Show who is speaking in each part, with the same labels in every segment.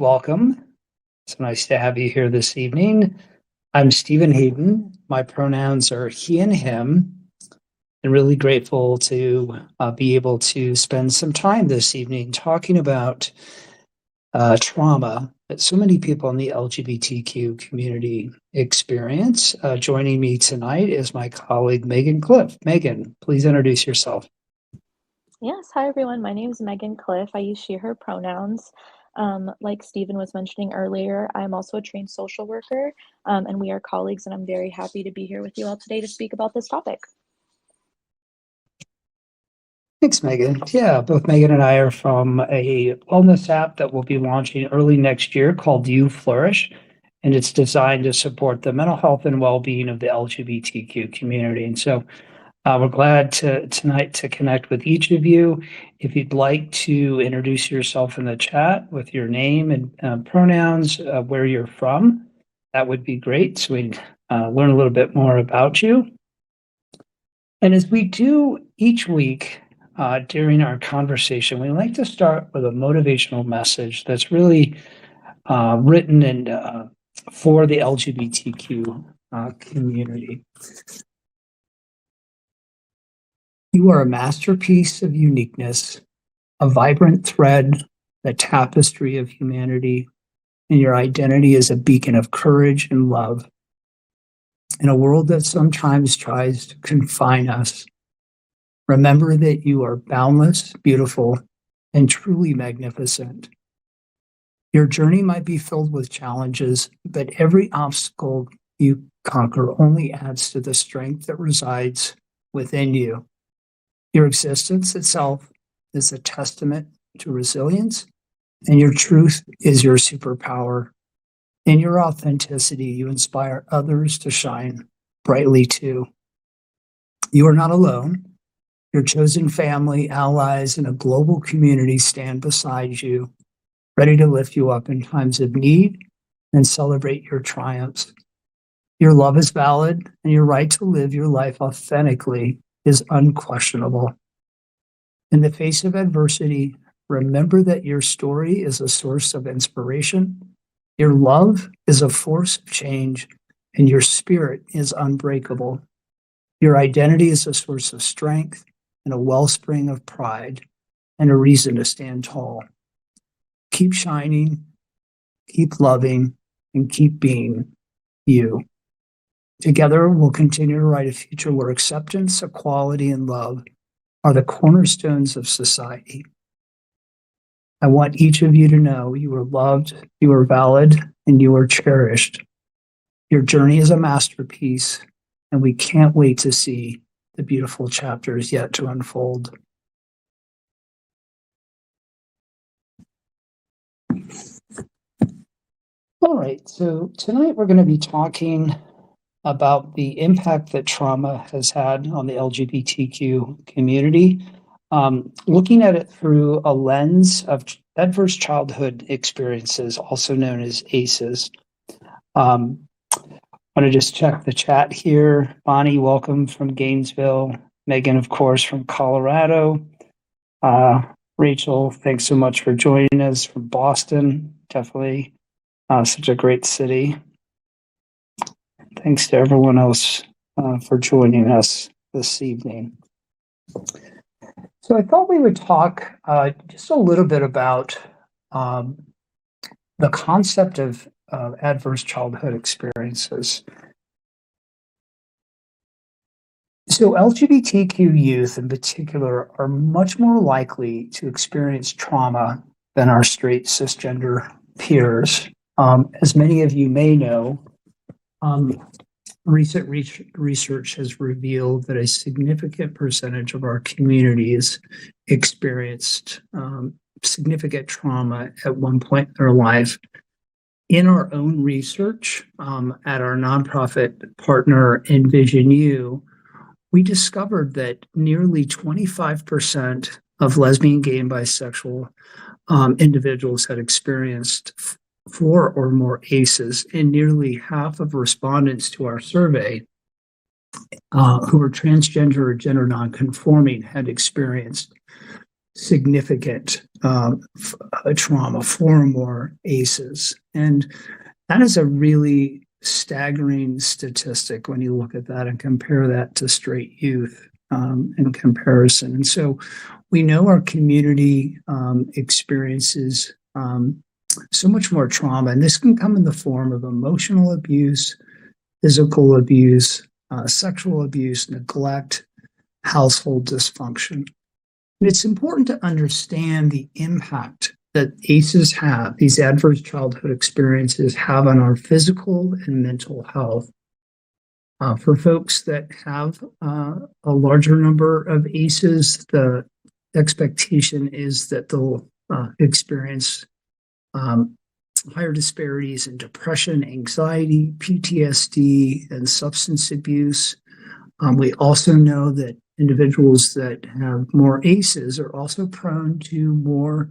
Speaker 1: welcome. It's nice to have you here this evening. I'm Stephen Haden. My pronouns are he and him, and really grateful to be able to spend some time this evening talking about trauma that so many people in the LGBTQ community experience. Joining me tonight is my colleague, Megan Cliff. Megan, please introduce yourself.
Speaker 2: Yes, hi everyone. My name is Megan Cliff. I use she, her pronouns. Like Stephen was mentioning earlier, I'm also a trained social worker, and we are colleagues, and I'm very happy to be here with you all today to speak about this topic.
Speaker 1: Thanks, Megan. Yeah, both Megan and I are from a wellness app that will be launching early next year called You Flourish, and it's designed to support the mental health and well-being of the LGBTQ community. And so we're glad tonight to connect with each of you. If you'd like to introduce yourself in the chat with your name and pronouns, where you're from, that would be great. So we learn a little bit more about you. And as we do each week during our conversation, we like to start with a motivational message that's really written and for the LGBTQ community. You are a masterpiece of uniqueness, a vibrant thread, the tapestry of humanity, and your identity is a beacon of courage and love. In a world that sometimes tries to confine us, remember that you are boundless, beautiful, and truly magnificent. Your journey might be filled with challenges, but every obstacle you conquer only adds to the strength that resides within you. Your existence itself is a testament to resilience, and your truth is your superpower. In your authenticity, you inspire others to shine brightly too. You are not alone. Your chosen family, allies, and a global community stand beside you, ready to lift you up in times of need and celebrate your triumphs. Your love is valid, and your right to live your life authentically is unquestionable. In the face of adversity, remember that your story is a source of inspiration, your love is a force of change, and your spirit is unbreakable. Your identity is a source of strength and a wellspring of pride and a reason to stand tall. Keep shining, keep loving, and keep being you. Together, we'll continue to write a future where acceptance, equality, and love are the cornerstones of society. I want each of you to know you are loved, you are valid, and you are cherished. Your journey is a masterpiece, and we can't wait to see the beautiful chapters yet to unfold. All right, so tonight we're going to be talking about the impact that trauma has had on the LGBTQ community, looking at it through a lens of adverse childhood experiences, also known as ACEs. I want to just check the chat here. Bonnie, welcome from Gainesville. Megan, of course, from Colorado. Rachel, thanks so much for joining us from Boston. Definitely such a great city. Thanks to everyone else for joining us this evening. So I thought we would talk just a little bit about the concept of adverse childhood experiences. So LGBTQ youth in particular are much more likely to experience trauma than our straight cisgender peers. As many of you may know, recent research has revealed that a significant percentage of our communities experienced significant trauma at one point in their life. In our own research at our nonprofit partner Envision You, we discovered that nearly 25% of lesbian, gay, and bisexual individuals had experienced 4 or more ACEs, and nearly half of respondents to our survey who were transgender or gender nonconforming had experienced significant trauma, 4 or more ACEs. And that is a really staggering statistic when you look at that and compare that to straight youth in comparison. And so we know our community experiences so much more trauma, and this can come in the form of emotional abuse, physical abuse, sexual abuse, neglect, household dysfunction. And it's important to understand the impact that ACEs have, these adverse childhood experiences have on our physical and mental health. For folks that have a larger number of ACEs, the expectation is that they'll experience higher disparities in depression, anxiety, PTSD, and substance abuse. We also know that individuals that have more ACEs are also prone to more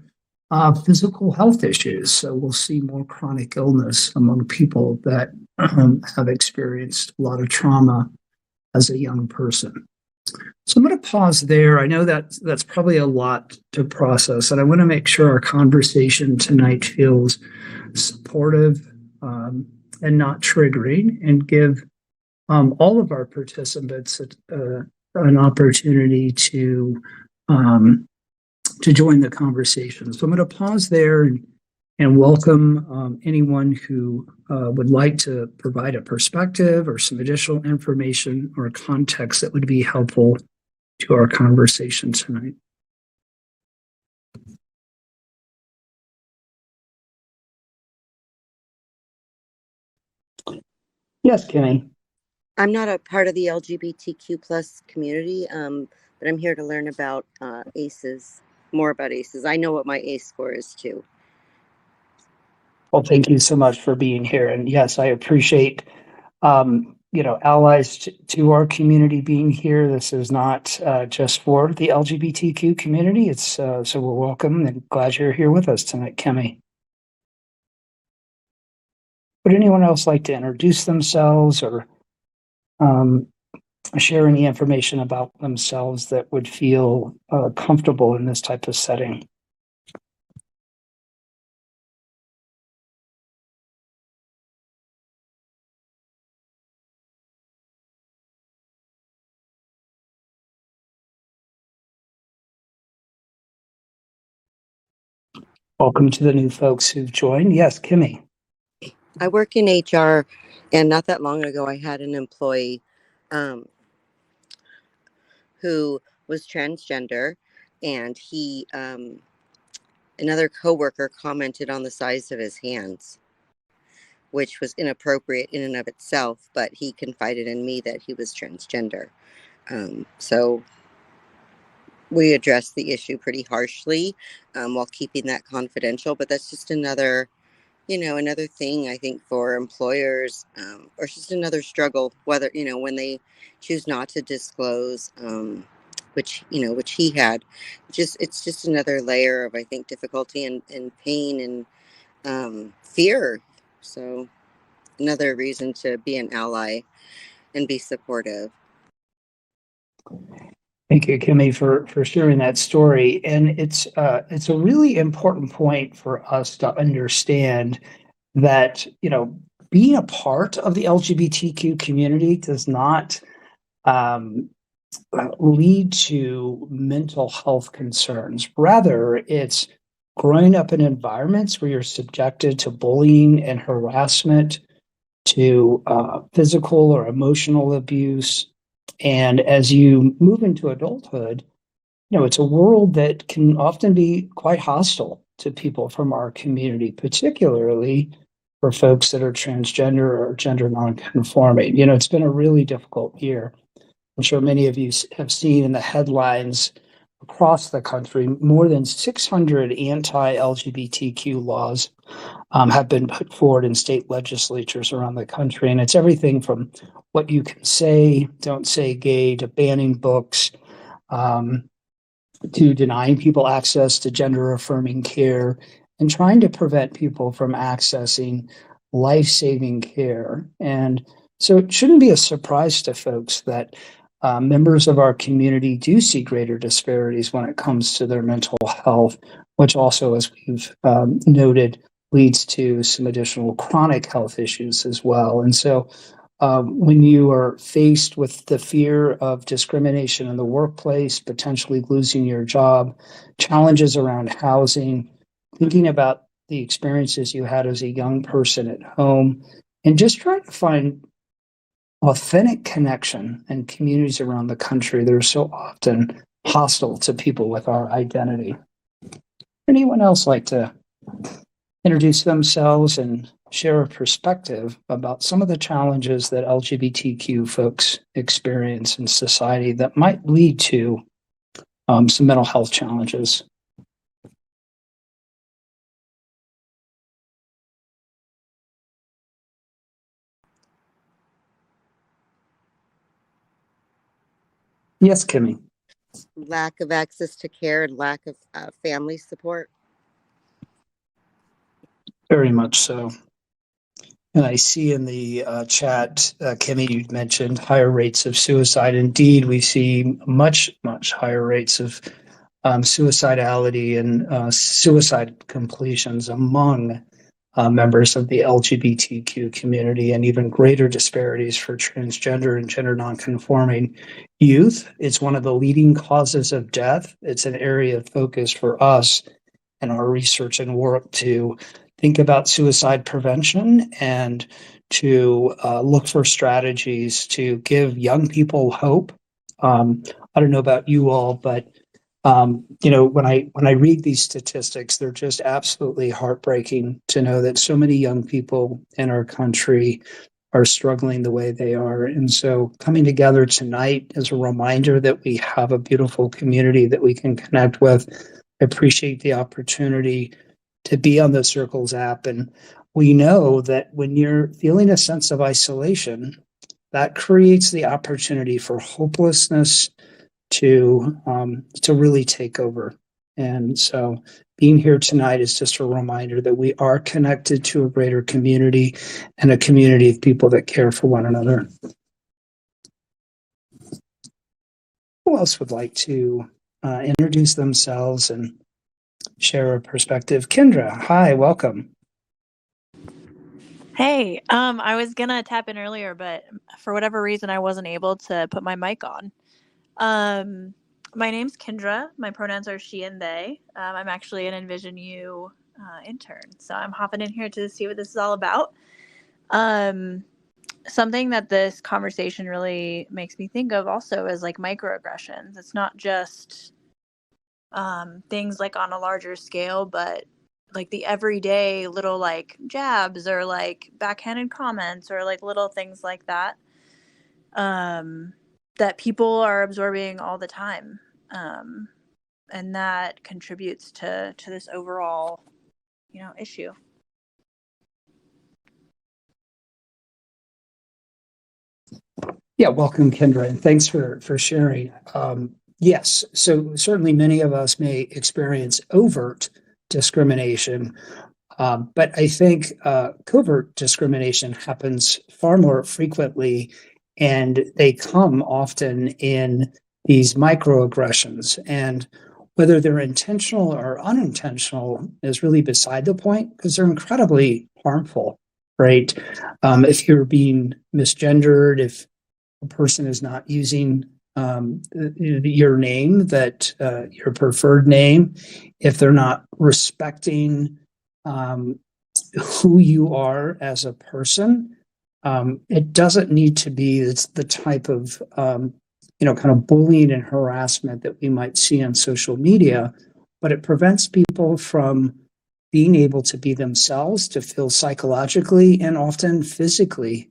Speaker 1: physical health issues. So we'll see more chronic illness among people that have experienced a lot of trauma as a young person. So I'm going to pause there. I know that that's probably a lot to process, and I want to make sure our conversation tonight feels supportive and not triggering, and give all of our participants an opportunity to join the conversation. So I'm going to pause there and welcome anyone who would like to provide a perspective or some additional information or context that would be helpful to our conversation tonight. Yes, Kimmy.
Speaker 3: I'm not a part of the LGBTQ plus community, but I'm here to learn about ACEs, more about ACEs. I know what my ACE score is too.
Speaker 1: Well, thank you so much for being here. And yes, I appreciate, allies to our community being here. This is not just for the LGBTQ community. It's so we're welcome and glad you're here with us tonight, Kimmy. Would anyone else like to introduce themselves or share any information about themselves that would feel comfortable in this type of setting? Welcome to the new folks who've joined. Yes, Kimmy.
Speaker 3: I work in HR, and not that long ago, I had an employee who was transgender, and he, another coworker commented on the size of his hands, which was inappropriate in and of itself, but he confided in me that he was transgender. So we addressed the issue pretty harshly while keeping that confidential, but that's just another thing I think for employers, or just another struggle, whether, when they choose not to disclose, which he had. It's just another layer of, I think, difficulty and pain and fear. So another reason to be an ally and be supportive.
Speaker 1: Thank you, Kimmy, for sharing that story. And it's a really important point for us to understand that, being a part of the LGBTQ community does not lead to mental health concerns. Rather, it's growing up in environments where you're subjected to bullying and harassment, to physical or emotional abuse. And as you move into adulthood, it's a world that can often be quite hostile to people from our community, particularly for folks that are transgender or gender nonconforming. It's been a really difficult year. I'm sure many of you have seen in the headlines across the country, more than 600 anti-LGBTQ laws have been put forward in state legislatures around the country. And it's everything from what you can say, don't say gay, to banning books, to denying people access to gender-affirming care, and trying to prevent people from accessing life-saving care. And so it shouldn't be a surprise to folks that members of our community do see greater disparities when it comes to their mental health, which also, as we've noted, leads to some additional chronic health issues as well. And so when you are faced with the fear of discrimination in the workplace, potentially losing your job, challenges around housing, thinking about the experiences you had as a young person at home, and just trying to find authentic connection in communities around the country that are so often hostile to people with our identity. Anyone else like to introduce themselves and share a perspective about some of the challenges that LGBTQ folks experience in society that might lead to some mental health challenges? Yes, Kimmy.
Speaker 3: Lack of access to care and lack of family support.
Speaker 1: Very much so. And I see in the chat, Kimmy, you mentioned higher rates of suicide. Indeed, we see much, much higher rates of suicidality and suicide completions among members of the LGBTQ community, and even greater disparities for transgender and gender nonconforming youth. It's one of the leading causes of death. It's an area of focus for us in our research and work to think about suicide prevention and to look for strategies to give young people hope. I don't know about you all, but when I read these statistics, they're just absolutely heartbreaking to know that so many young people in our country are struggling the way they are. And so coming together tonight is a reminder that we have a beautiful community that we can connect with. I appreciate the opportunity to be on the Circles app. And we know that when you're feeling a sense of isolation, that creates the opportunity for hopelessness to really take over. And so being here tonight is just a reminder that we are connected to a greater community and a community of people that care for one another. Who else would like to introduce themselves and share a perspective? Kendra, hi, welcome.
Speaker 4: Hey, I was gonna tap in earlier, but for whatever reason, I wasn't able to put my mic on. My name's Kendra. My pronouns are she and they. I'm actually an Envision U intern, so I'm hopping in here to see what this is all about. Something that this conversation really makes me think of also is like microaggressions. It's not just things like on a larger scale, but like the everyday little like jabs or like backhanded comments or like little things like that that people are absorbing all the time, and that contributes to this overall issue.
Speaker 1: Yeah, welcome, Kendra, and thanks for sharing. Yes, so certainly many of us may experience overt discrimination, but I think covert discrimination happens far more frequently, and they come often in these microaggressions. And whether they're intentional or unintentional is really beside the point, because they're incredibly harmful, right? If you're being misgendered, if a person is not using your name, that your preferred name, if they're not respecting who you are as a person, it doesn't need to be the type of kind of bullying and harassment that we might see on social media, but it prevents people from being able to be themselves, to feel psychologically and often physically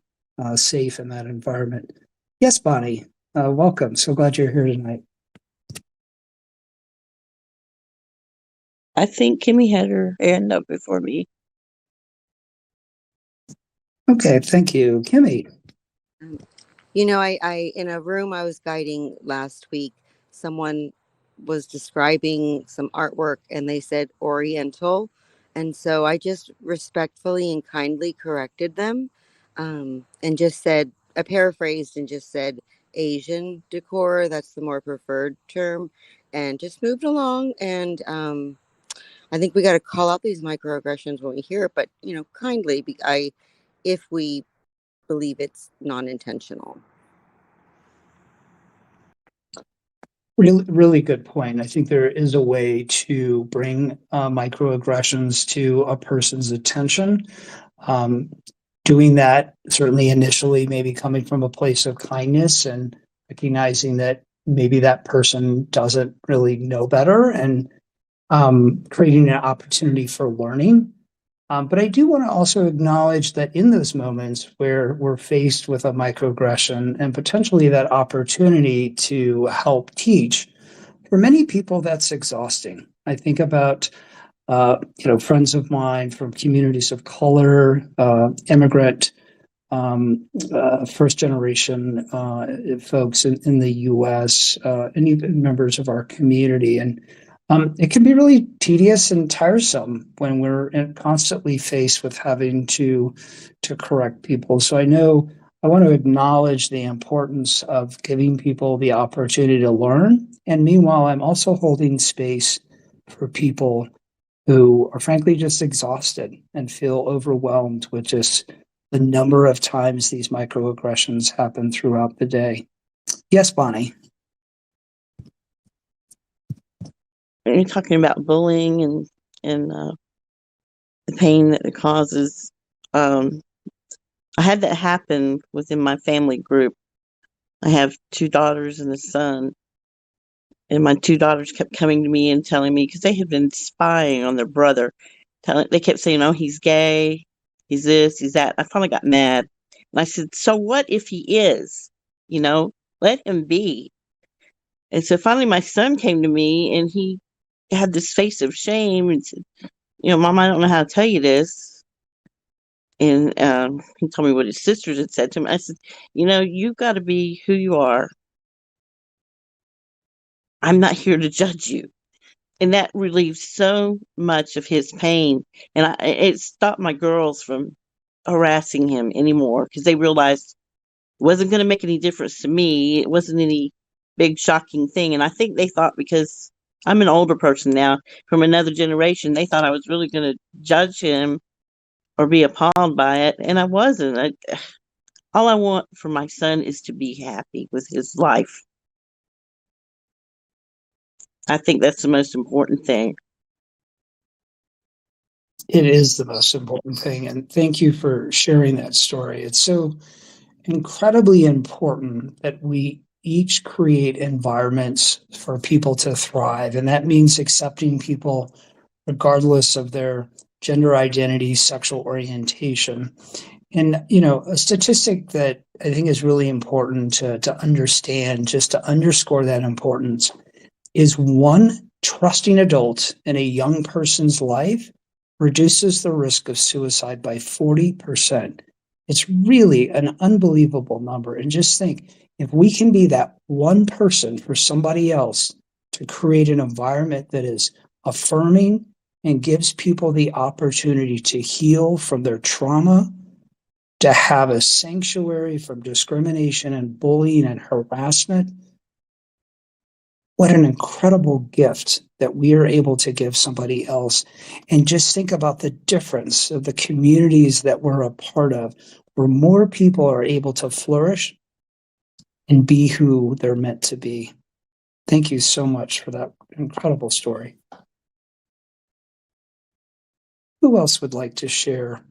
Speaker 1: safe in that environment. Yes, Bonnie, welcome. So glad you're here tonight.
Speaker 5: I think Kimmy had her hand up before me.
Speaker 1: Okay, thank you. Kimmy.
Speaker 3: I in a room I was guiding last week, someone was describing some artwork and they said Oriental. And so I just respectfully and kindly corrected them, and just said, I paraphrased and just said, Asian decor. That's the more preferred term, and just moved along. And I think we got to call out these microaggressions when we hear it, but kindly. If we believe it's non-intentional.
Speaker 1: Really, really good point. I think there is a way to bring microaggressions to a person's attention. Um, Doing that certainly initially, maybe coming from a place of kindness and recognizing that maybe that person doesn't really know better, and creating an opportunity for learning. But I do want to also acknowledge that in those moments where we're faced with a microaggression and potentially that opportunity to help teach, for many people, that's exhausting. I think about friends of mine from communities of color, immigrant, first generation folks in the U.S., and even members of our community. And it can be really tedious and tiresome when we're constantly faced with having to correct people. So I want to acknowledge the importance of giving people the opportunity to learn. And meanwhile, I'm also holding space for people who are frankly just exhausted and feel overwhelmed with just the number of times these microaggressions happen throughout the day. Yes, Bonnie.
Speaker 5: You're talking about bullying and the pain that it causes. I had that happen within my family group. I have 2 daughters and a son, and my 2 daughters kept coming to me and telling me, because they had been spying on their brother. They kept saying, "Oh, he's gay, he's this, he's that." I finally got mad, and I said, "So what if he is? Let him be." And so finally, my son came to me, and he had this face of shame and said, "Mom, I don't know how to tell you this." And he told me what his sisters had said to him. I said, "You've got to be who you are. I'm not here to judge you." And that relieved so much of his pain. And it stopped my girls from harassing him anymore, because they realized it wasn't going to make any difference to me. It wasn't any big shocking thing. And I think they thought, because I'm an older person now from another generation, they thought I was really going to judge him or be appalled by it. And I wasn't. All I want for my son is to be happy with his life. I think that's the most important thing.
Speaker 1: It is the most important thing. And thank you for sharing that story. It's so incredibly important that we each create environments for people to thrive. And that means accepting people regardless of their gender identity, sexual orientation. And, a statistic that I think is really important to understand, just to underscore that importance, is one trusting adult in a young person's life reduces the risk of suicide by 40%. It's really an unbelievable number. And just think, if we can be that one person for somebody else to create an environment that is affirming and gives people the opportunity to heal from their trauma, to have a sanctuary from discrimination and bullying and harassment, what an incredible gift that we are able to give somebody else. And just think about the difference of the communities that we're a part of, where more people are able to flourish and be who they're meant to be. Thank you so much for that incredible story. Who else would like to share?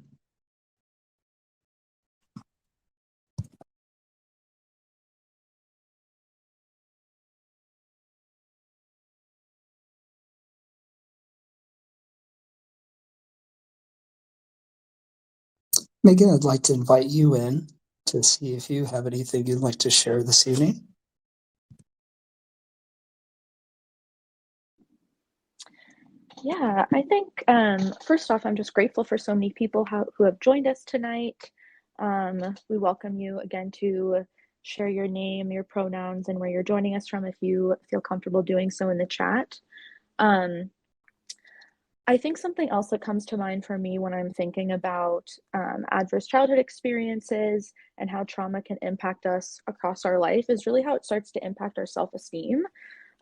Speaker 1: Megan, I'd like to invite you in to see if you have anything you'd like to share this evening.
Speaker 2: Yeah, I think first off, I'm just grateful for so many people who have joined us tonight. We welcome you again to share your name, your pronouns, and where you're joining us from if you feel comfortable doing so in the chat. I think something else that comes to mind for me when I'm thinking about adverse childhood experiences and how trauma can impact us across our life is really how it starts to impact our self-esteem.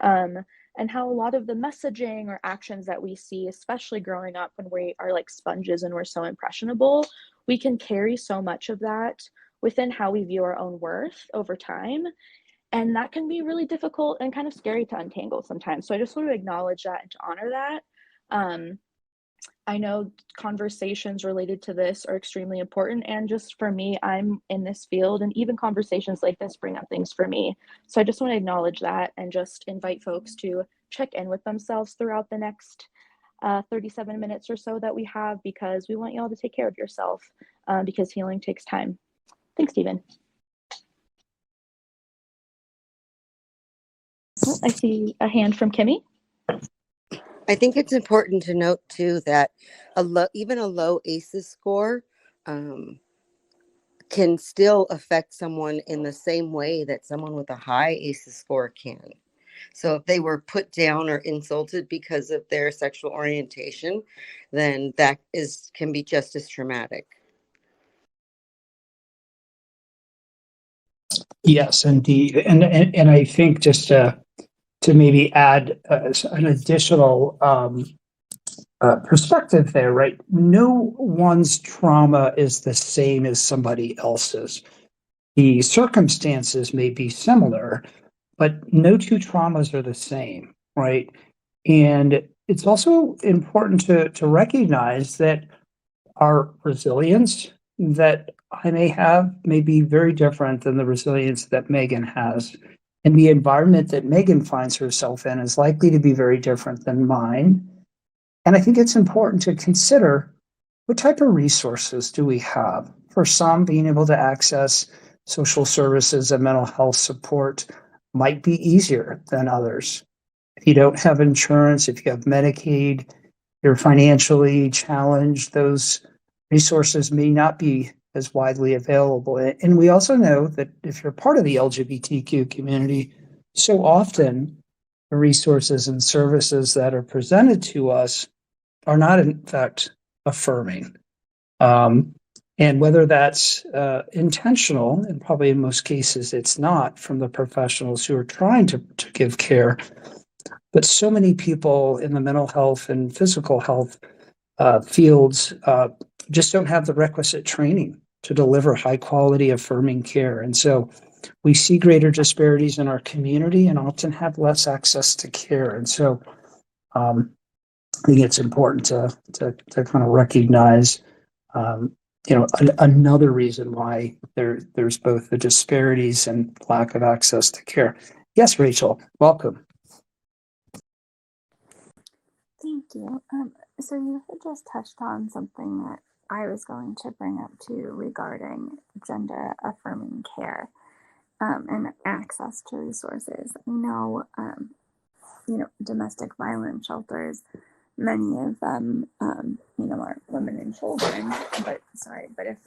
Speaker 2: Um, and how a lot of the messaging or actions that we see, especially growing up when we are like sponges and we're so impressionable, we can carry so much of that within how we view our own worth over time. And that can be really difficult and kind of scary to untangle sometimes. So I just want to acknowledge that and to honor that. Um, I know conversations related to this are extremely important. And just for me, I'm in this field, and even conversations like this bring up things for me. So I just want to acknowledge that and just invite folks to check in with themselves throughout the next 37 minutes or so that we have, because we want you all to take care of yourself, because healing takes time. Thanks, Stephen. Oh, I see a hand from Kimmy.
Speaker 3: I think it's important to note too that even a low ACEs score can still affect someone in the same way that someone with a high ACEs score can. So if they were put down or insulted because of their sexual orientation, then that can be just as traumatic.
Speaker 1: Yes, indeed. And I think just to maybe add an additional perspective there, right? No one's trauma is the same as somebody else's. The circumstances may be similar, but no two traumas are the same, right? And it's also important to recognize that our resilience that I may have may be very different than the resilience that Megan has. And the environment that Megan finds herself in is likely to be very different than mine. And I think it's important to consider what type of resources do we have. For some, being able to access social services and mental health support might be easier than others. If you don't have insurance, if you have Medicaid, you're financially challenged, those resources may not be as widely available. And we also know that if you're part of the LGBTQ community, so often the resources and services that are presented to us are not, in fact, affirming. And whether that's intentional, and probably in most cases it's not, from the professionals who are trying to give care, but so many people in the mental health and physical health fields just don't have the requisite training to deliver high quality affirming care. And so we see greater disparities in our community and often have less access to care. And so I think it's important to kind of recognize, another reason why there's both the disparities and lack of access to care. Yes, Rachel, welcome.
Speaker 6: Thank you. So you had just touched on something that I was going to bring up too regarding gender affirming care and access to resources. I know, domestic violence shelters, many of them, are women and children, but if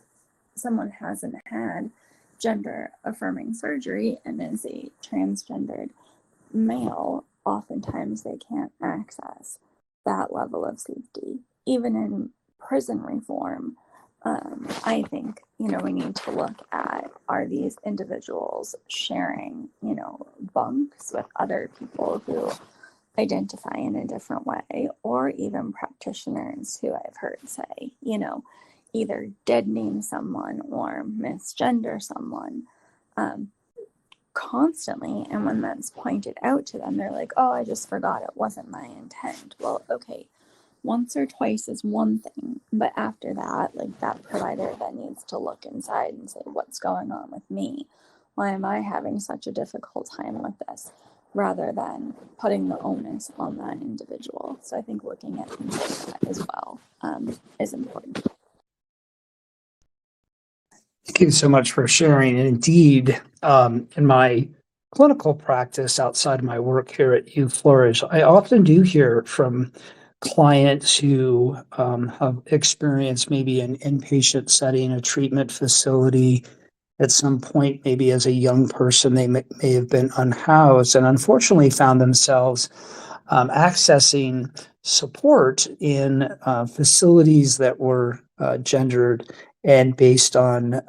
Speaker 6: someone hasn't had gender affirming surgery and is a transgendered male, oftentimes they can't access that level of safety. Even in prison reform, I think, we need to look at, are these individuals sharing, bunks with other people who identify in a different way, or even practitioners who I've heard say, either dead name someone or misgender someone constantly. And when that's pointed out to them, they're like, oh, I just forgot, it wasn't my intent. Well, okay, once or twice is one thing, but after that, like, that provider then needs to look inside and say, what's going on with me? Why am I having such a difficult time with this? Rather than putting the onus on that individual. So I think looking at things like that as well is important.
Speaker 1: Thank you so much for sharing. And indeed, in my clinical practice outside of my work here at U Flourish, I often do hear from clients who have experienced maybe an inpatient setting, a treatment facility. At some point, maybe as a young person, they may have been unhoused and unfortunately found themselves accessing support in facilities that were gendered and based on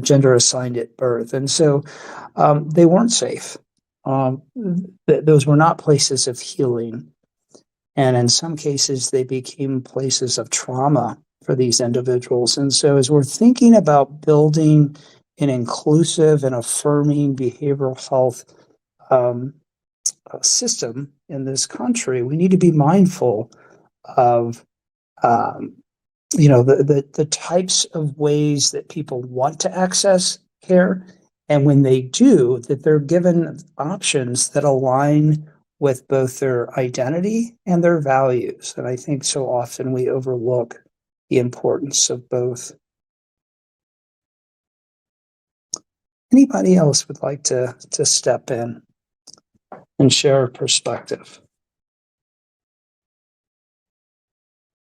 Speaker 1: gender assigned at birth. And so they weren't safe. Those were not places of healing. And in some cases, they became places of trauma for these individuals. And so as we're thinking about building an inclusive and affirming behavioral health system in this country, we need to be mindful of the types of ways that people want to access care, and when they do, that they're given options that align with both their identity and their values. And I think so often we overlook the importance of both. Anybody else would like to step in and share a perspective?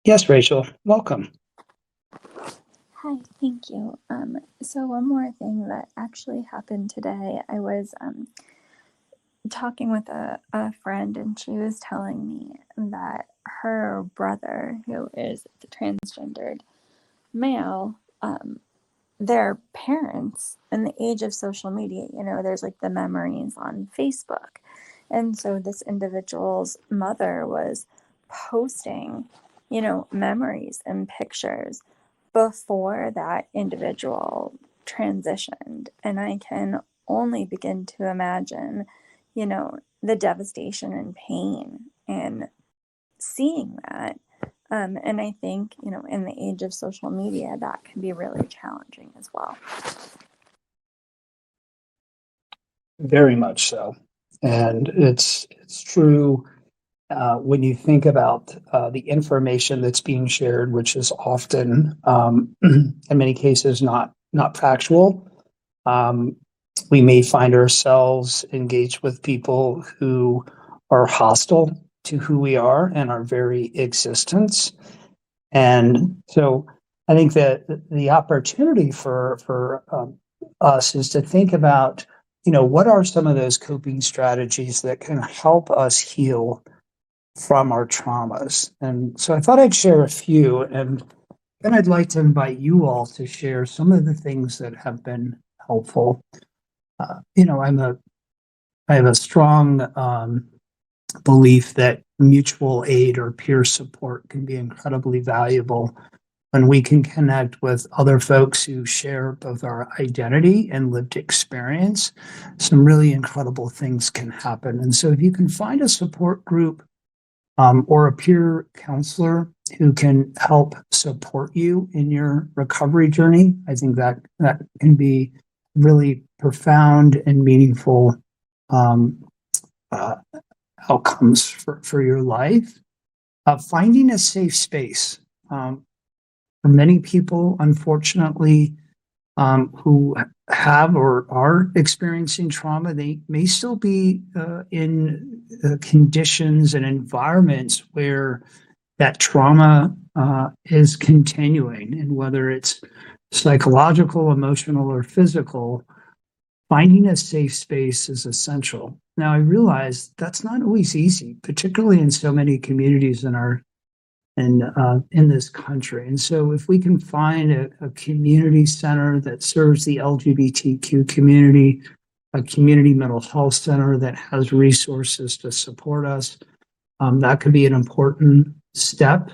Speaker 1: Yes, Rachel, welcome.
Speaker 6: Hi, thank you. So one more thing that actually happened today, I was talking with a friend, and she was telling me that her brother, who is the transgendered male, their parents in the age of social media, there's like the memories on Facebook. And so this individual's mother was posting, memories and pictures before that individual transitioned. And I can only begin to imagine, the devastation and pain and seeing that. And I think, in the age of social media, that can be really challenging as well.
Speaker 1: Very much so. And it's true when you think about the information that's being shared, which is often, in many cases, not factual. We may find ourselves engaged with people who are hostile to who we are and our very existence. And so I think that the opportunity for us is to think about, what are some of those coping strategies that can help us heal from our traumas. And so I thought I'd share a few, and then I'd like to invite you all to share some of the things that have been helpful. I have a strong belief that mutual aid or peer support can be incredibly valuable when we can connect with other folks who share both our identity and lived experience. Some really incredible things can happen. And so if you can find a support group or a peer counselor who can help support you in your recovery journey, I think that can be really profound and meaningful outcomes for your life. Finding a safe space. For many people, unfortunately, who have or are experiencing trauma, they may still be in conditions and environments where that trauma is continuing. And whether it's psychological, emotional, or physical, finding a safe space is essential. Now, I realize that's not always easy, particularly in so many communities in this country. And so if we can find a community center that serves the LGBTQ community, a community mental health center that has resources to support us, that could be an important step.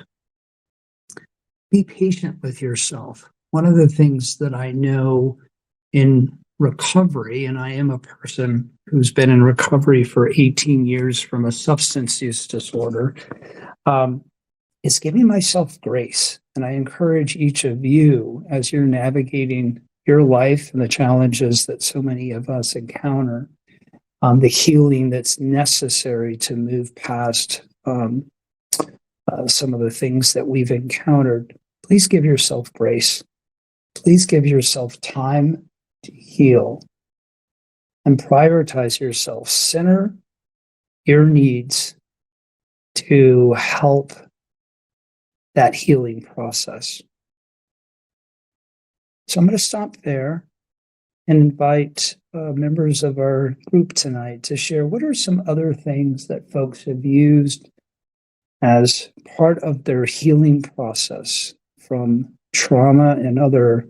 Speaker 1: Be patient with yourself. One of the things that I know in recovery, and I am a person who's been in recovery for 18 years from a substance use disorder, is giving myself grace. And I encourage each of you, as you're navigating your life and the challenges that so many of us encounter, the healing that's necessary to move past some of the things that we've encountered. Please give yourself grace. Please give yourself time to heal and prioritize yourself. Center your needs to help that healing process. So I'm going to stop there and invite members of our group tonight to share what are some other things that folks have used as part of their healing process from trauma and other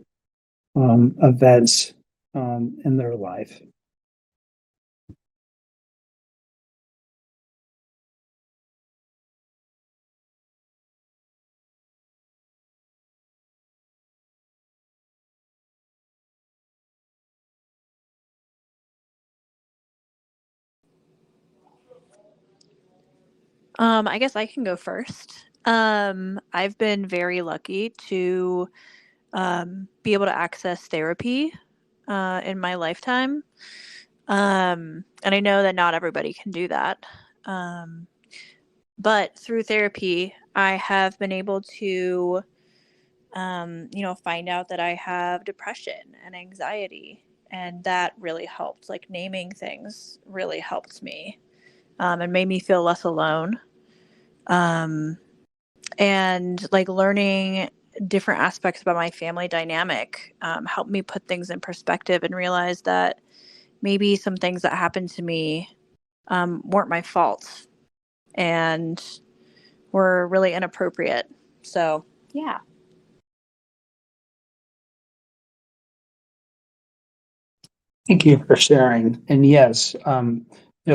Speaker 1: events in their life.
Speaker 4: I guess I can go first. I've been very lucky to be able to access therapy in my lifetime. And I know that not everybody can do that. But through therapy, I have been able to, find out that I have depression and anxiety. And that really helped. Like naming things really helped me and made me feel less alone. And like learning different aspects about my family dynamic helped me put things in perspective and realize that maybe some things that happened to me weren't my fault and were really inappropriate. So, yeah.
Speaker 1: Thank you for sharing. And yes,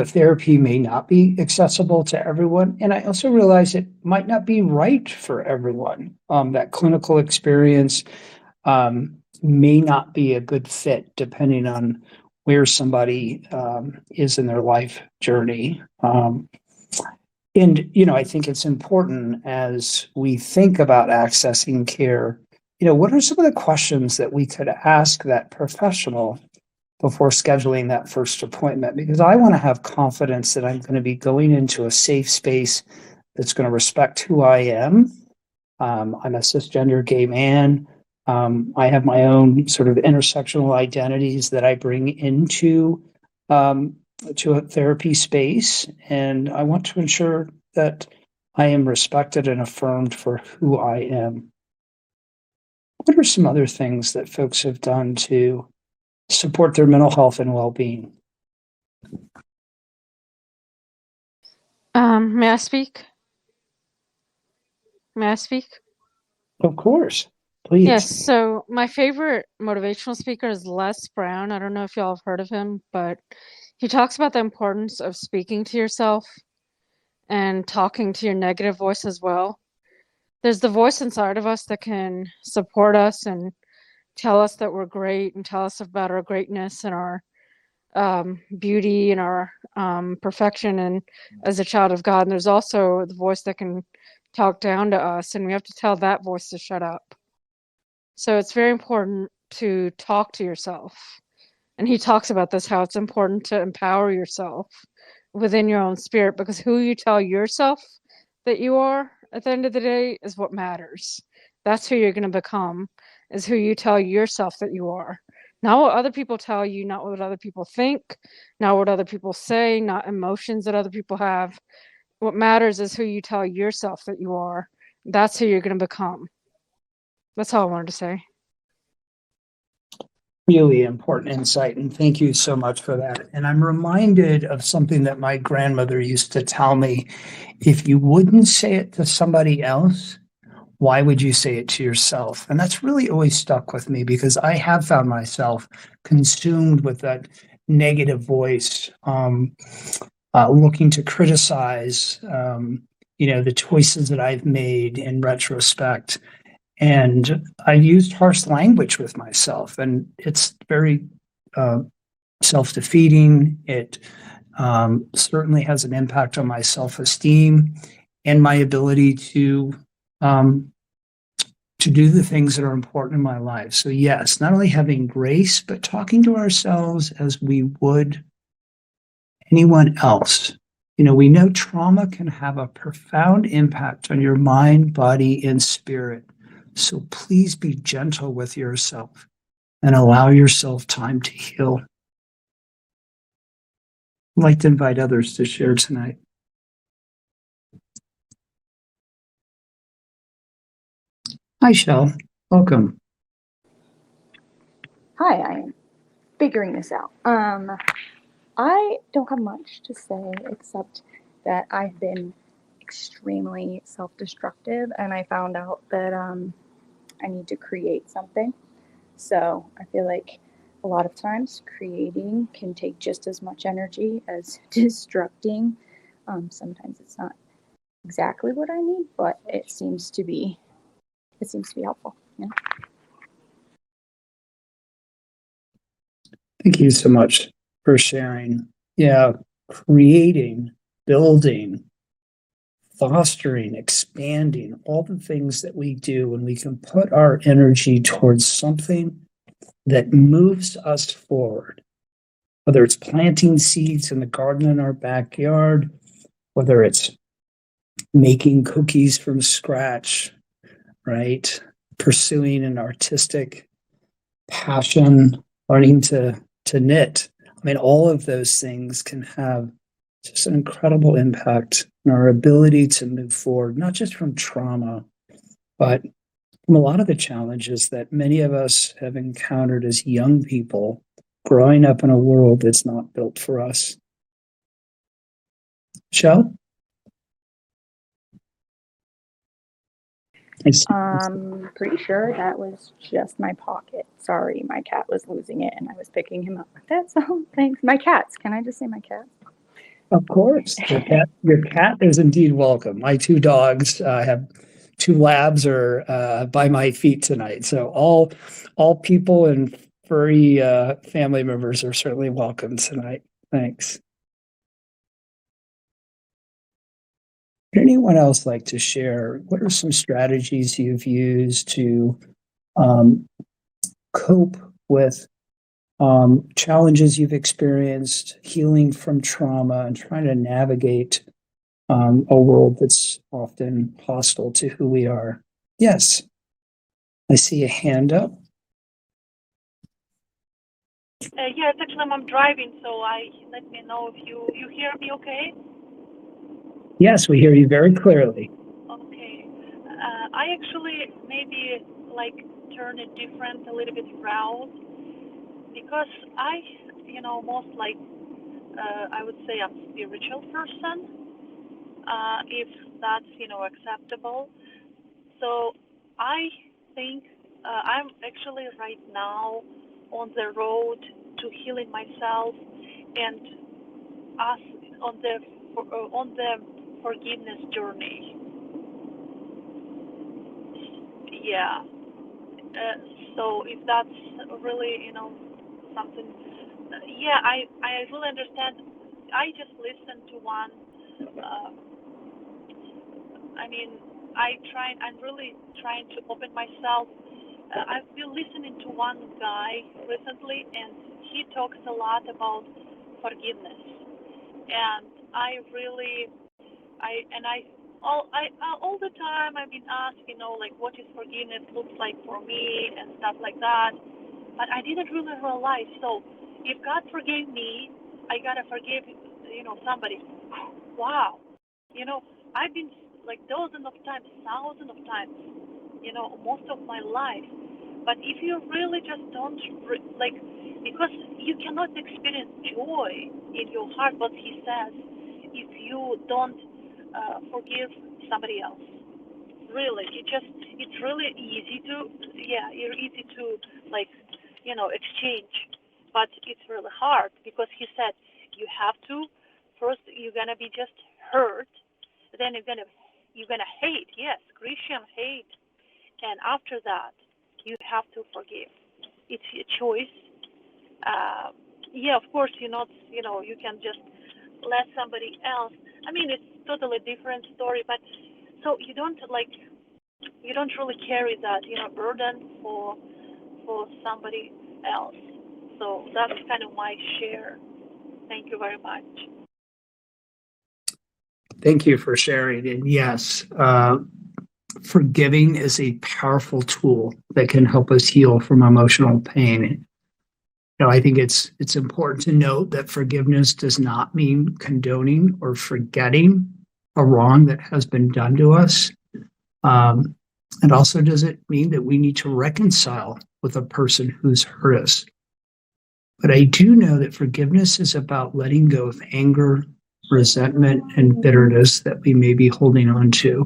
Speaker 1: therapy may not be accessible to everyone. And I also realize it might not be right for everyone. That clinical experience may not be a good fit depending on where somebody is in their life journey. And I think it's important as we think about accessing care, what are some of the questions that we could ask that professional before scheduling that first appointment? Because I want to have confidence that I'm going to be going into a safe space that's going to respect who I am. I'm a cisgender gay man. I have my own sort of intersectional identities that I bring into to a therapy space, and I want to ensure that I am respected and affirmed for who I am. What are some other things that folks have done to support their mental health and well-being?
Speaker 7: May I speak? May I speak?
Speaker 1: Of course, please.
Speaker 7: Yes, so my favorite motivational speaker is Les Brown. I don't know if y'all have heard of him, but he talks about the importance of speaking to yourself and talking to your negative voice as well. There's the voice inside of us that can support us and tell us that we're great and tell us about our greatness and our beauty and our perfection and as a child of God. And there's also the voice that can talk down to us, and we have to tell that voice to shut up. So it's very important to talk to yourself. And he talks about this, how it's important to empower yourself within your own spirit, because who you tell yourself that you are at the end of the day is what matters. That's who you're going to become, is who you tell yourself that you are. Not what other people tell you, not what other people think, not what other people say, not emotions that other people have. What matters is who you tell yourself that you are. That's who you're going to become. That's all I wanted to say.
Speaker 1: Really important insight, and thank you so much for that. And I'm reminded of something that my grandmother used to tell me. If you wouldn't say it to somebody else, why would you say it to yourself? And that's really always stuck with me, because I have found myself consumed with that negative voice, looking to criticize, the choices that I've made in retrospect. And I used harsh language with myself, and it's very self-defeating. It certainly has an impact on my self-esteem and my ability to do the things that are important in my life. So yes, not only having grace, but talking to ourselves as we would anyone else. We know trauma can have a profound impact on your mind, body, and spirit. So please be gentle with yourself and allow yourself time to heal. I'd like to invite others to share tonight. Hi, Shell. Welcome.
Speaker 8: Hi, I am figuring this out. I don't have much to say except that I've been extremely self-destructive, and I found out that I need to create something. So I feel like a lot of times creating can take just as much energy as destructing. Sometimes it's not exactly what I need, but it seems to be helpful. Yeah.
Speaker 1: Thank you so much for sharing. Yeah, creating, building, fostering, expanding, all the things that we do when we can put our energy towards something that moves us forward, whether it's planting seeds in the garden in our backyard, whether it's making cookies from scratch, right? Pursuing an artistic passion, learning to knit. I mean, all of those things can have just an incredible impact on our ability to move forward, not just from trauma, but from a lot of the challenges that many of us have encountered as young people growing up in a world that's not built for us. Shell?
Speaker 8: Pretty sure that was just my pocket. Sorry, my cat was losing it and I was picking him up. That's all. Thanks. My cats. Can I just say my cat?
Speaker 1: Of course. Your cat is indeed welcome. My two dogs have two labs are by my feet tonight. So all people and furry family members are certainly welcome tonight. Thanks. Would anyone else like to share? What are some strategies you've used to cope with challenges you've experienced, healing from trauma, and trying to navigate a world that's often hostile to who we are? Yes, I see a hand up.
Speaker 9: Yeah, it's actually I'm driving, so let me know if you hear me okay?
Speaker 1: Yes, we hear you very clearly.
Speaker 9: Okay. I actually maybe like turn a little bit route because most like I would say I'm a spiritual person, if that's acceptable. So I think I'm actually right now on the road to healing myself and us on the forgiveness journey. Yeah. So if that's really something, yeah, I really understand. I just listened to one. Uh, I mean, I'm really trying to open myself. I've been listening to one guy recently, and he talks a lot about forgiveness. And all the time I've been asked, like what is forgiveness looks like for me and stuff like that. But I didn't really realize. So if God forgave me, I gotta forgive, somebody. Wow. I've been like dozens of times, thousands of times, most of my life. But if you really just don't because you cannot experience joy in your heart, what he says, if you don't forgive somebody else. Really, it's really easy to, you're easy to exchange, but it's really hard because he said you have to first you're gonna be just hurt, then you're gonna hate, yes, Christian hate, and after that you have to forgive. It's a choice. Of course you're not, you can just let somebody else. I mean, it's totally different story, but so you don't really carry that, burden for somebody else. So that's kind of my share. Thank you very much.
Speaker 1: Thank you for sharing. And yes, forgiving is a powerful tool that can help us heal from emotional pain. I think it's important to note that forgiveness does not mean condoning or forgetting a wrong that has been done to us. It also doesn't mean that we need to reconcile with a person who's hurt us. But I do know that forgiveness is about letting go of anger, resentment, and bitterness that we may be holding on to.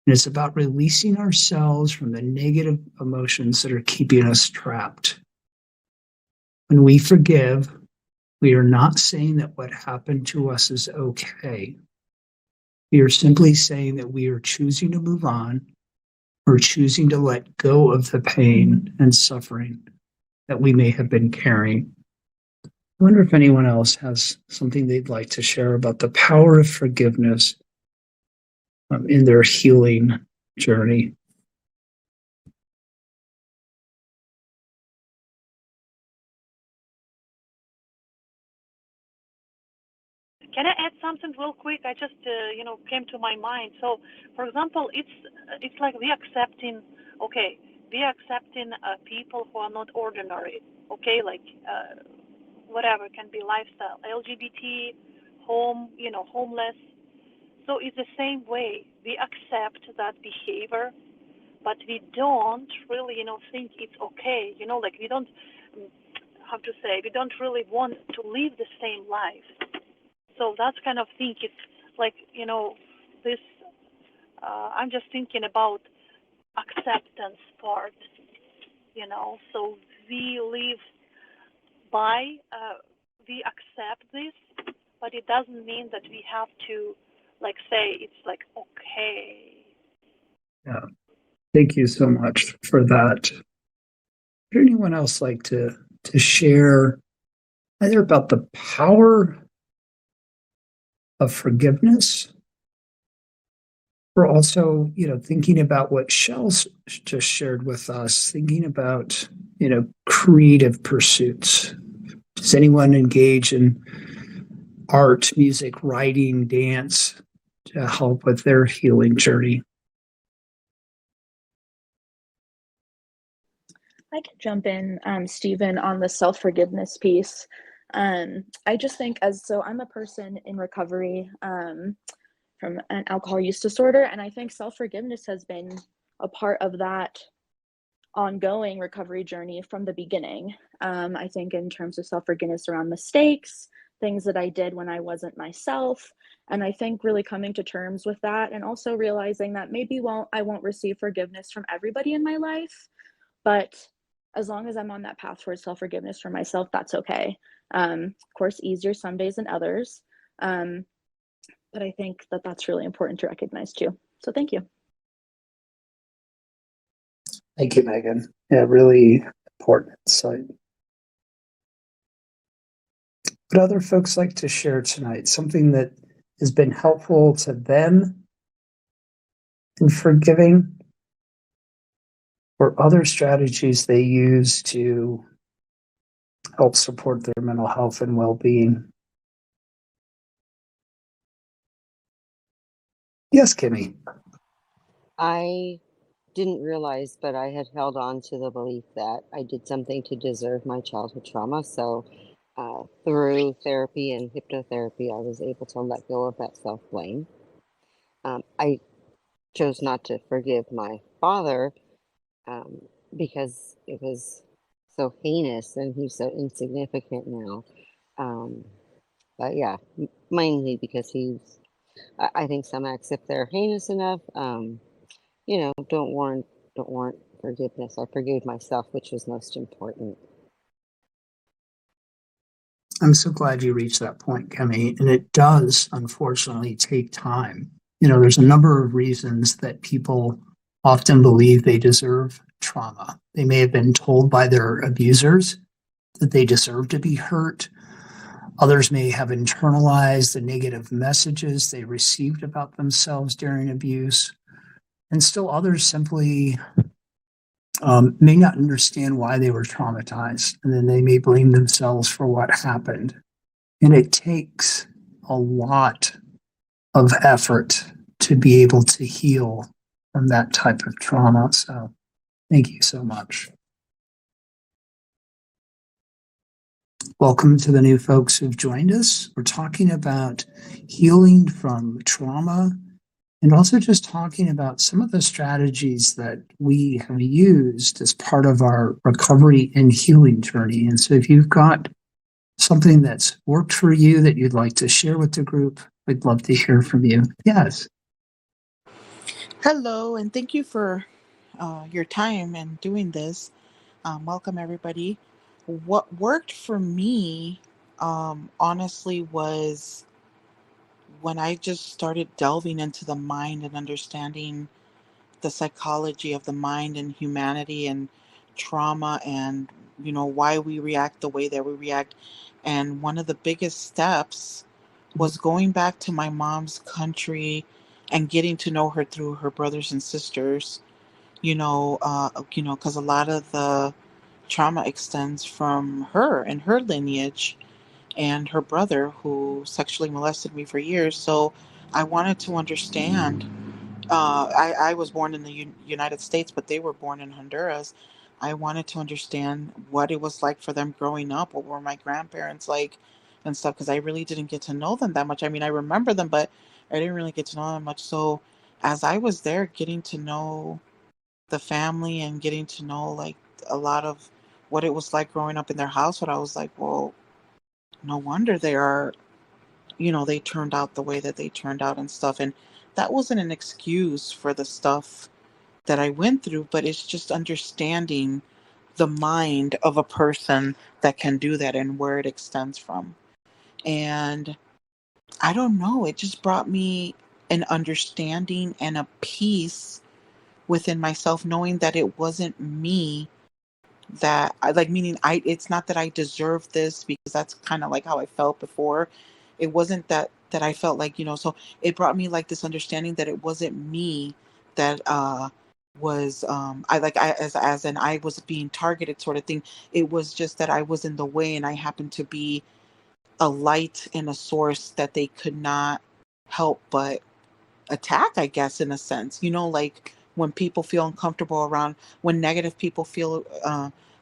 Speaker 1: And it's about releasing ourselves from the negative emotions that are keeping us trapped. When we forgive, we are not saying that what happened to us is okay. We are simply saying that we are choosing to move on. We're choosing to let go of the pain and suffering that we may have been carrying. I wonder if anyone else has something they'd like to share about the power of forgiveness in their healing journey.
Speaker 9: Can I add something real quick? I just, came to my mind. So, for example, it's like we accepting people who are not ordinary. Okay, like whatever can be lifestyle, LGBT, homeless. So it's the same way we accept that behavior, but we don't really, think it's okay. Like we don't, how to say, we don't really want to live the same life. So that's kind of thing. It's like, this, I'm just thinking about acceptance part, so we live by, we accept this, but it doesn't mean that we have to, say it's okay.
Speaker 1: Yeah. Thank you so much for that. Would anyone else like to share either about the power of forgiveness, or also, thinking about what Shell's just shared with us, thinking about, creative pursuits? Does anyone engage in art, music, writing, dance to help with their healing journey?
Speaker 2: I can jump in, Stephen, on the self-forgiveness piece. I just think I'm a person in recovery from an alcohol use disorder, and I think self-forgiveness has been a part of that ongoing recovery journey from the beginning. I think in terms of self-forgiveness around mistakes, things that I did when I wasn't myself, and I think really coming to terms with that, and also realizing that maybe I won't receive forgiveness from everybody in my life, but as long as I'm on that path towards self-forgiveness for myself, that's okay. Of course, easier some days than others. But I think that that's really important to recognize too. So thank you.
Speaker 1: Thank you, Megan. Yeah, really important insight. What other folks like to share tonight? Something that has been helpful to them in forgiving, or other strategies they use to help support their mental health and well-being? Yes, Kimmy.
Speaker 3: I didn't realize, but I had held on to the belief that I did something to deserve my childhood trauma. So through therapy and hypnotherapy, I was able to let go of that self-blame. I chose not to forgive my father because it was so heinous and he's so insignificant now. But yeah, mainly because I think some acts, if they're heinous enough, don't warrant forgiveness. I forgave myself, which was most important.
Speaker 1: I'm so glad you reached that point, Kimmy. And it does, unfortunately, take time. There's a number of reasons that people often believe they deserve trauma. They may have been told by their abusers that they deserve to be hurt. Others may have internalized the negative messages they received about themselves during abuse. And still others simply may not understand why they were traumatized. And then they may blame themselves for what happened. And it takes a lot of effort to be able to heal from that type of trauma. So thank you so much. Welcome to the new folks who've joined us. We're talking about healing from trauma, and also just talking about some of the strategies that we have used as part of our recovery and healing journey. And so if you've got something that's worked for you that you'd like to share with the group, we'd love to hear from you. Yes.
Speaker 10: Hello, and thank you for your time and doing this. Welcome, everybody. What worked for me, honestly, was when I just started delving into the mind and understanding the psychology of the mind and humanity and trauma and, why we react the way that we react. And one of the biggest steps was going back to my mom's country and getting to know her through her brothers and sisters, because a lot of the trauma extends from her and her lineage and her brother who sexually molested me for years. So I wanted to understand. I was born in the United States, but they were born in Honduras. I wanted to understand what it was like for them growing up. What were my grandparents like and stuff? Because I really didn't get to know them that much. I mean, I remember them, but I didn't really get to know them much. So as I was there getting to know the family and getting to know like a lot of what it was like growing up in their household, I was like, well, no wonder they are, they turned out the way that they turned out and stuff. And that wasn't an excuse for the stuff that I went through, but it's just understanding the mind of a person that can do that and where it extends from. And I don't know, it just brought me an understanding and a peace within myself, knowing that it wasn't me that I like, meaning it's not that I deserve this, because that's kind of like how I felt before. It wasn't that I felt like, so it brought me like this understanding that it wasn't me that was as in I was being targeted sort of thing. It was just that I was in the way and I happened to be a light and a source that they could not help but attack, I guess, in a sense. Like when people feel uncomfortable around, when negative people feel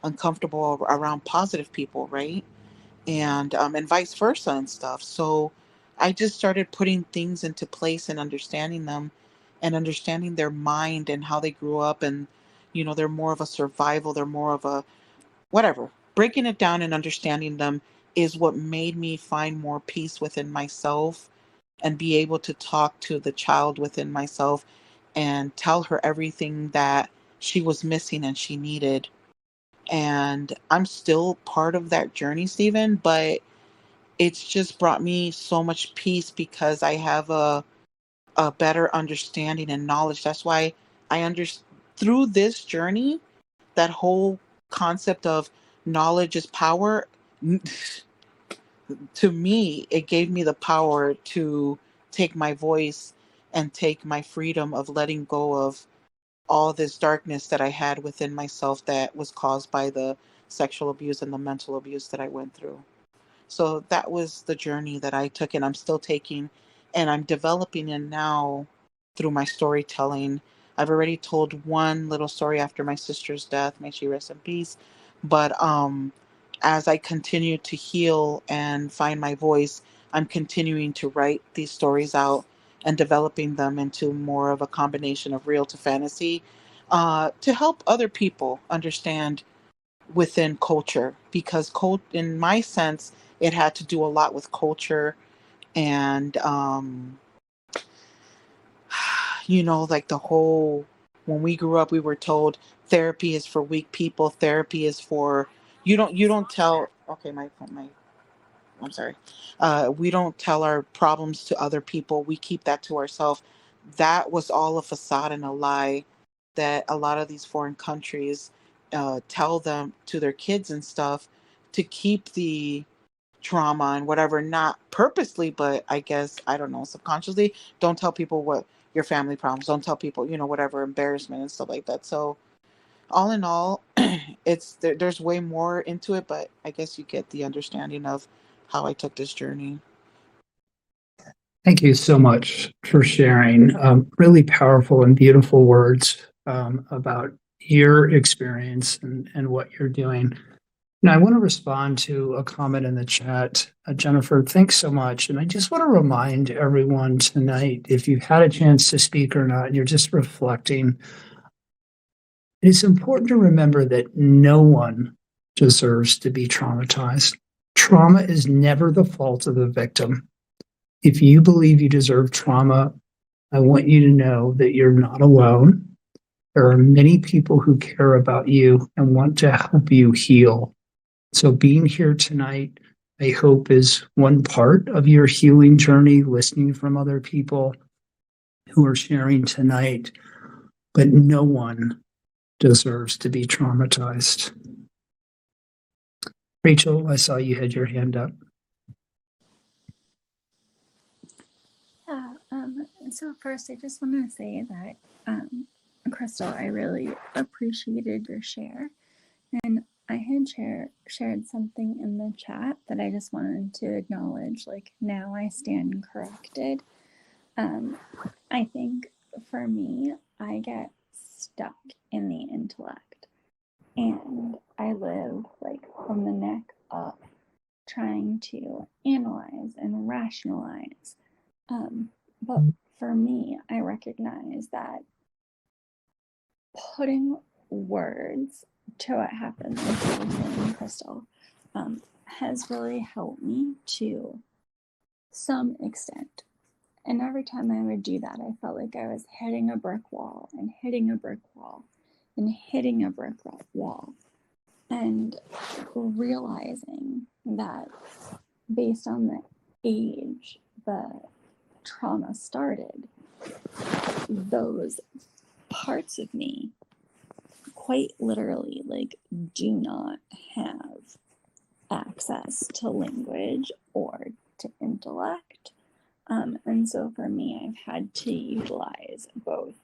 Speaker 10: uncomfortable around positive people, right? And vice versa and stuff. So I just started putting things into place and understanding them and understanding their mind and how they grew up. And, they're more of a survival, they're more of a whatever. Breaking it down and understanding them is what made me find more peace within myself and be able to talk to the child within myself and tell her everything that she was missing and she needed. And I'm still part of that journey, Stephen, but it's just brought me so much peace because I have a better understanding and knowledge. That's why through this journey, that whole concept of knowledge is power, to me, it gave me the power to take my voice and take my freedom of letting go of all this darkness that I had within myself that was caused by the sexual abuse and the mental abuse that I went through. So that was the journey that I took and I'm still taking, and I'm developing it now through my storytelling. I've already told one little story after my sister's death, may she rest in peace. But as I continue to heal and find my voice, I'm continuing to write these stories out and developing them into more of a combination of real to fantasy, to help other people understand within culture, because in my sense it had to do a lot with culture and like the whole, when we grew up we were told therapy is for weak people, therapy is for, you don't tell, okay, my I'm sorry. We don't tell our problems to other people. We keep that to ourselves. That was all a facade and a lie that a lot of these foreign countries tell them to their kids and stuff, to keep the trauma and whatever, not purposely, but I guess, I don't know, subconsciously. Don't tell people what your family problems. Don't tell people, whatever, embarrassment and stuff like that. So all in all, there's way more into it, but I guess you get the understanding of how I took this journey.
Speaker 1: Thank you so much for sharing. Really powerful and beautiful words about your experience and what you're doing. Now, I want to respond to a comment in the chat. Jennifer, thanks so much. And I just want to remind everyone tonight, if you've had a chance to speak or not, and you're just reflecting, it's important to remember that no one deserves to be traumatized. Trauma is never the fault of the victim. If you believe you deserve trauma, I want you to know that you're not alone. There are many people who care about you and want to help you heal. So being here tonight, I hope, is one part of your healing journey, listening from other people who are sharing tonight. But no one deserves to be traumatized. Rachel, I saw you had your hand up.
Speaker 6: Yeah, so first I just want to say that, Crystal, I really appreciated your share. And I had shared something in the chat that I just wanted to acknowledge, like, now I stand corrected. I think for me, I get stuck in the intellect and I live like from the neck up, trying to analyze and rationalize. But for me, I recognize that putting words to what happened, like you were saying, Crystal, has really helped me to some extent. And every time I would do that, I felt like I was hitting a brick wall and hitting a brick wall and hitting a brick wall. And realizing that based on the age the trauma started, those parts of me quite literally like do not have access to language or to intellect. And so for me, I've had to utilize both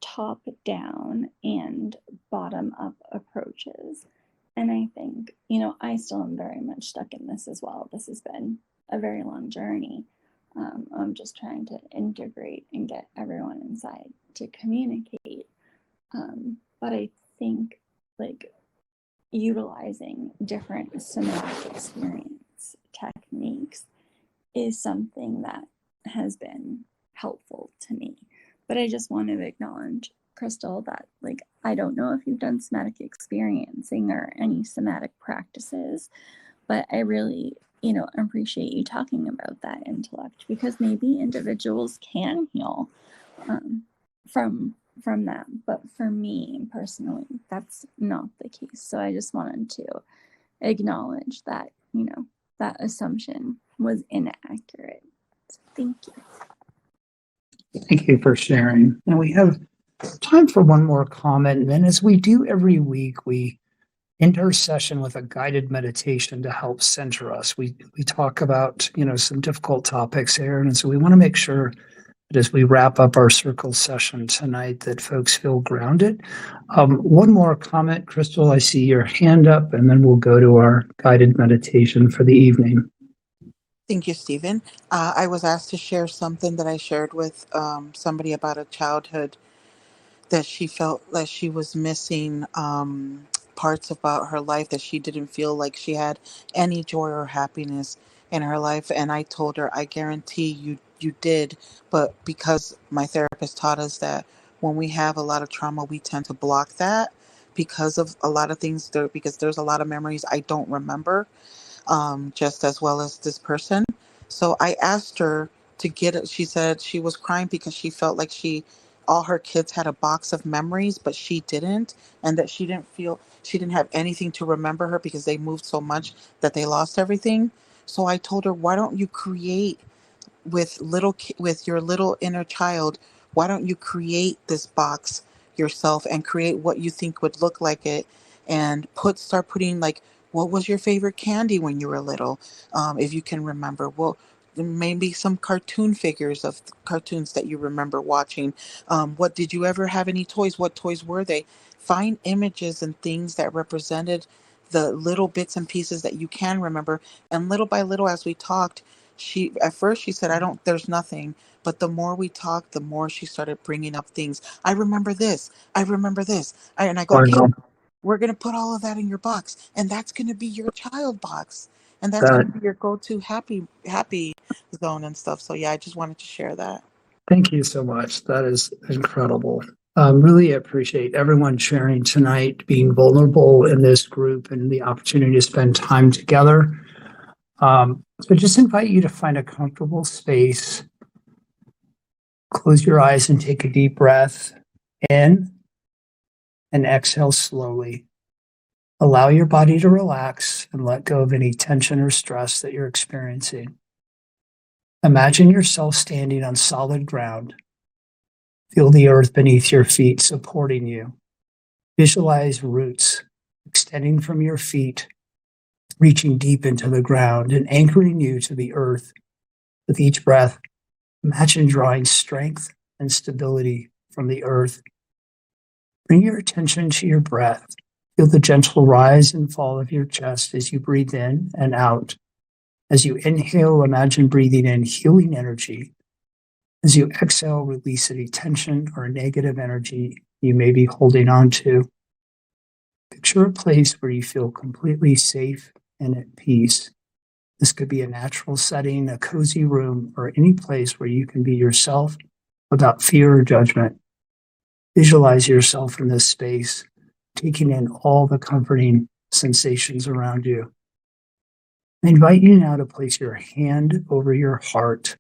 Speaker 6: top down and bottom up approaches. And I think, I still am very much stuck in this as well. This has been a very long journey. I'm just trying to integrate and get everyone inside to communicate. But I think like utilizing different somatic experience techniques is something that has been helpful to me. But I just want to acknowledge, Crystal, that like I don't know if you've done somatic experiencing or any somatic practices, but I really, appreciate you talking about that intellect, because maybe individuals can heal from that. But for me personally, that's not the case. So I just wanted to acknowledge that, that assumption was inaccurate. So thank you.
Speaker 1: Thank you for sharing. And we have time for one more comment. And then, as we do every week, we end our session with a guided meditation to help center us. We talk about, some difficult topics here. And so we want to make sure that as we wrap up our circle session tonight, that folks feel grounded. One more comment, Crystal, I see your hand up, and then we'll go to our guided meditation for the evening.
Speaker 10: Thank you, Stephen. I was asked to share something that I shared with somebody about a childhood that she felt like she was missing parts about her life, that she didn't feel like she had any joy or happiness in her life. And I told her, I guarantee you did. But because my therapist taught us that when we have a lot of trauma, we tend to block that because of a lot of things there, because there's a lot of memories I don't remember, just as well as this person. So I asked her to get it. She said she was crying because she felt like all her kids had a box of memories, but she didn't, and that she didn't have anything to remember her because they moved so much that they lost everything. So I told her, why don't you create with your little inner child? Why don't you create this box yourself and create what you think would look like it, and start putting, like, what was your favorite candy when you were little, if you can remember. Well, maybe some cartoon figures of cartoons that you remember watching. What did you ever have any toys? What toys were they? Find images and things that represented the little bits and pieces that you can remember. And little by little, as we talked, at first she said, there's nothing. But the more we talked, the more she started bringing up things. I remember this. I remember this. And I go, okay, we're going to put all of that in your box. And that's going to be your child box. And that's going to be your go-to happy zone and stuff. So yeah, I just wanted to share that.
Speaker 1: Thank you so much. That is incredible. Really appreciate everyone sharing tonight, being vulnerable in this group, and the opportunity to spend time together. So just invite you to find a comfortable space. Close your eyes and take a deep breath in and exhale slowly. Allow your body to relax and let go of any tension or stress that you're experiencing. Imagine yourself standing on solid ground. Feel the earth beneath your feet supporting you. Visualize roots extending from your feet, reaching deep into the ground and anchoring you to the earth. With each breath, imagine drawing strength and stability from the earth. Bring your attention to your breath. Feel the gentle rise and fall of your chest as you breathe in and out. As you inhale, imagine breathing in healing energy. As you exhale, release any tension or negative energy you may be holding on to. Picture a place where you feel completely safe and at peace. This could be a natural setting, a cozy room, or any place where you can be yourself without fear or judgment. Visualize yourself in this space, taking in all the comforting sensations around you. I invite you now to place your hand over your heart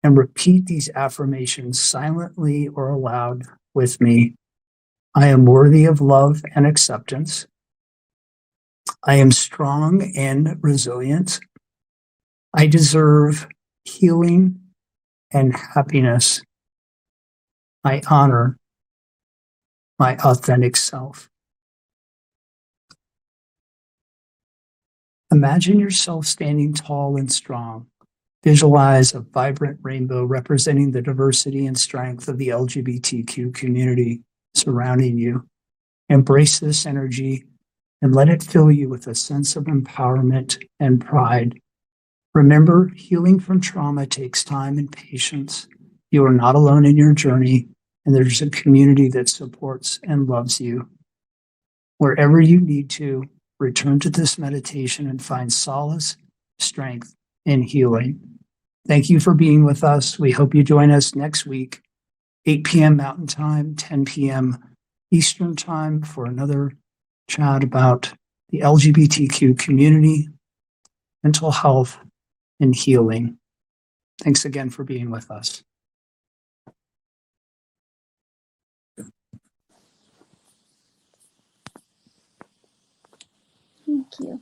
Speaker 1: and repeat these affirmations silently or aloud with me. I am worthy of love and acceptance. I am strong and resilient. I deserve healing and happiness. I honor my authentic self. Imagine yourself standing tall and strong. Visualize a vibrant rainbow representing the diversity and strength of the LGBTQ community surrounding you. Embrace this energy and let it fill you with a sense of empowerment and pride. Remember, healing from trauma takes time and patience. You are not alone in your journey, and there's a community that supports and loves you. Wherever you need to, return to this meditation and find solace, strength, and healing. Thank you for being with us. We hope you join us next week, 8 p.m. Mountain Time, 10 p.m. Eastern Time, for another chat about the LGBTQ community, mental health, and healing. Thanks again for being with us.
Speaker 6: Thank you.